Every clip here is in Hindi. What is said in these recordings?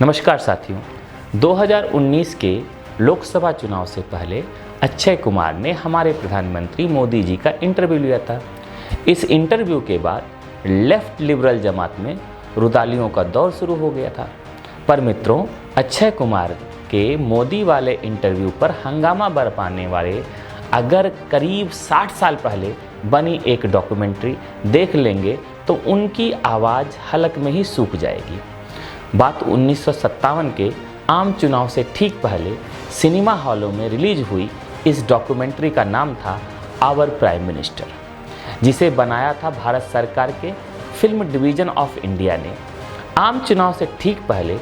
नमस्कार साथियों। 2019 के लोकसभा चुनाव से पहले अक्षय कुमार ने हमारे प्रधानमंत्री मोदी जी का इंटरव्यू लिया था। इस इंटरव्यू के बाद लेफ्ट लिबरल जमात में रुदालियों का दौर शुरू हो गया था। पर मित्रों, अक्षय कुमार के मोदी वाले इंटरव्यू पर हंगामा बरपाने वाले अगर करीब 60 साल पहले बनी एक डॉक्यूमेंट्री देख लेंगे तो उनकी आवाज़ हलक में ही सूख जाएगी। बात 1957 के आम चुनाव से ठीक पहले सिनेमा हॉलों में रिलीज हुई इस डॉक्यूमेंट्री का नाम था आवर प्राइम मिनिस्टर, जिसे बनाया था भारत सरकार के फिल्म डिवीज़न ऑफ इंडिया ने। आम चुनाव से ठीक पहले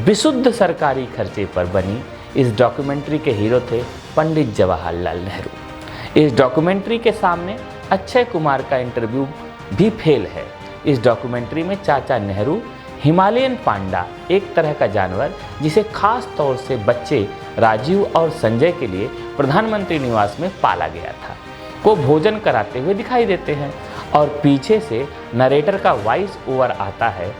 विशुद्ध सरकारी खर्चे पर बनी इस डॉक्यूमेंट्री के हीरो थे पंडित जवाहरलाल नेहरू। इस डॉक्यूमेंट्री के सामने अक्षय कुमार का इंटरव्यू भी फेल है। इस डॉक्यूमेंट्री में चाचा नेहरू हिमालयन पांडा, एक तरह का जानवर जिसे खास तौर से बच्चे राजीव और संजय के लिए प्रधानमंत्री निवास में पाला गया था, को भोजन कराते हुए दिखाई देते हैं और पीछे से नरेटर का वॉइस ओवर आता है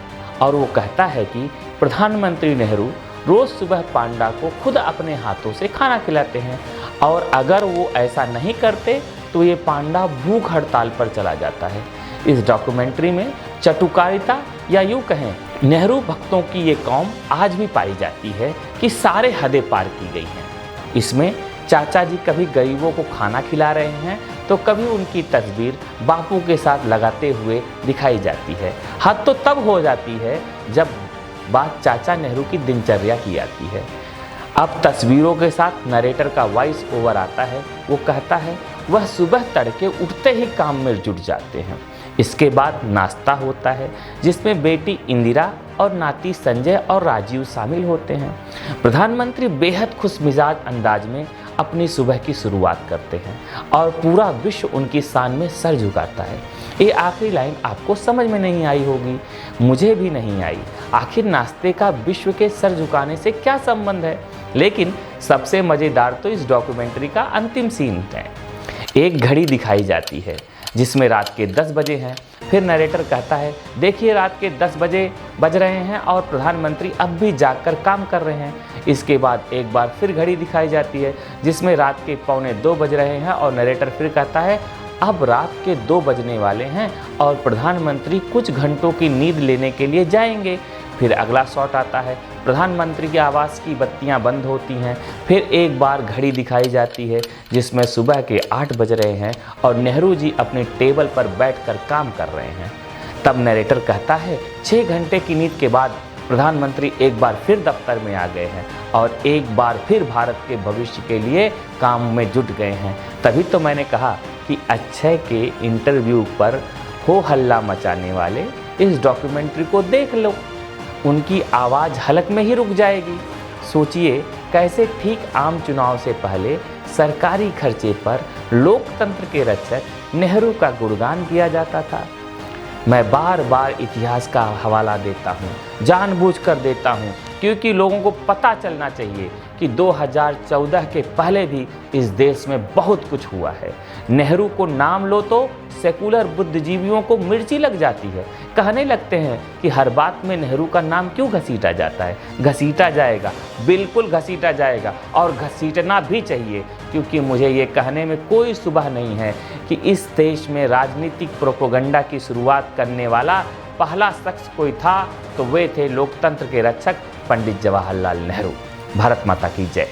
और वो कहता है कि प्रधानमंत्री नेहरू रोज़ सुबह पांडा को खुद अपने हाथों से खाना खिलाते हैं और अगर वो ऐसा नहीं करते तो ये पांडा भूख हड़ताल पर चला जाता है। इस डॉक्यूमेंट्री में चटुकारिता या यूँ कहें नेहरू भक्तों की ये कौम आज भी पाई जाती है कि सारे हदें पार की गई हैं। इसमें चाचा जी कभी गरीबों को खाना खिला रहे हैं तो कभी उनकी तस्वीर बापू के साथ लगाते हुए दिखाई जाती है। हद तो तब हो जाती है जब बात चाचा नेहरू की दिनचर्या की आती है। अब तस्वीरों के साथ नरेटर का वॉइस ओवर आता है। वो कहता है वह सुबह तड़के उठते ही काम में जुट जाते हैं। इसके बाद नाश्ता होता है जिसमें बेटी इंदिरा और नाती संजय और राजीव शामिल होते हैं। प्रधानमंत्री बेहद खुशमिजाज अंदाज में अपनी सुबह की शुरुआत करते हैं और पूरा विश्व उनकी शान में सर झुकाता है। ये आखिरी लाइन आपको समझ में नहीं आई होगी, मुझे भी नहीं आई। आखिर नाश्ते का विश्व के सर झुकाने से क्या संबंध है? लेकिन सबसे मज़ेदार तो इस डॉक्यूमेंट्री का अंतिम सीन है। एक घड़ी दिखाई जाती है जिसमें रात के 10 बजे हैं। फिर नरेटर कहता है देखिए रात के 10 बजे बज रहे हैं और प्रधानमंत्री अब भी जागकर काम कर रहे हैं। इसके बाद एक बार फिर घड़ी दिखाई जाती है जिसमें रात के 1:45 बज रहे हैं और नरेटर फिर कहता है अब रात के 2 बजने वाले हैं और प्रधानमंत्री कुछ घंटों की नींद लेने के लिए जाएंगे। फिर अगला शॉट आता है, प्रधानमंत्री के आवास की बत्तियां बंद होती हैं। फिर एक बार घड़ी दिखाई जाती है जिसमें सुबह के 8 बज रहे हैं और नेहरू जी अपने टेबल पर बैठकर काम कर रहे हैं। तब नरेटर कहता है 6 घंटे की नींद के बाद प्रधानमंत्री एक बार फिर दफ्तर में आ गए हैं और एक बार फिर भारत के भविष्य के लिए काम में जुट गए हैं। तभी तो मैंने कहा कि अक्षय के इंटरव्यू पर हो हल्ला मचाने वाले इस डॉक्यूमेंट्री को देख लो, उनकी आवाज़ हलक में ही रुक जाएगी। सोचिए कैसे ठीक आम चुनाव से पहले सरकारी खर्चे पर लोकतंत्र के रक्षक नेहरू का गुणगान किया जाता था। मैं बार बार इतिहास का हवाला देता हूँ, जानबूझकर देता हूँ, क्योंकि लोगों को पता चलना चाहिए कि 2014 के पहले भी इस देश में बहुत कुछ हुआ है। नेहरू को नाम लो तो सेकुलर बुद्धिजीवियों को मिर्ची लग जाती है। कहने लगते हैं कि हर बात में नेहरू का नाम क्यों घसीटा जाता है। घसीटा जाएगा, बिल्कुल घसीटा जाएगा और घसीटना भी चाहिए, क्योंकि मुझे ये कहने में कोई शुबह नहीं है कि इस देश में राजनीतिक प्रोपेगेंडा की शुरुआत करने वाला पहला शख्स कोई था तो वे थे लोकतंत्र के रक्षक पंडित जवाहरलाल नेहरू। भारत माता की जय।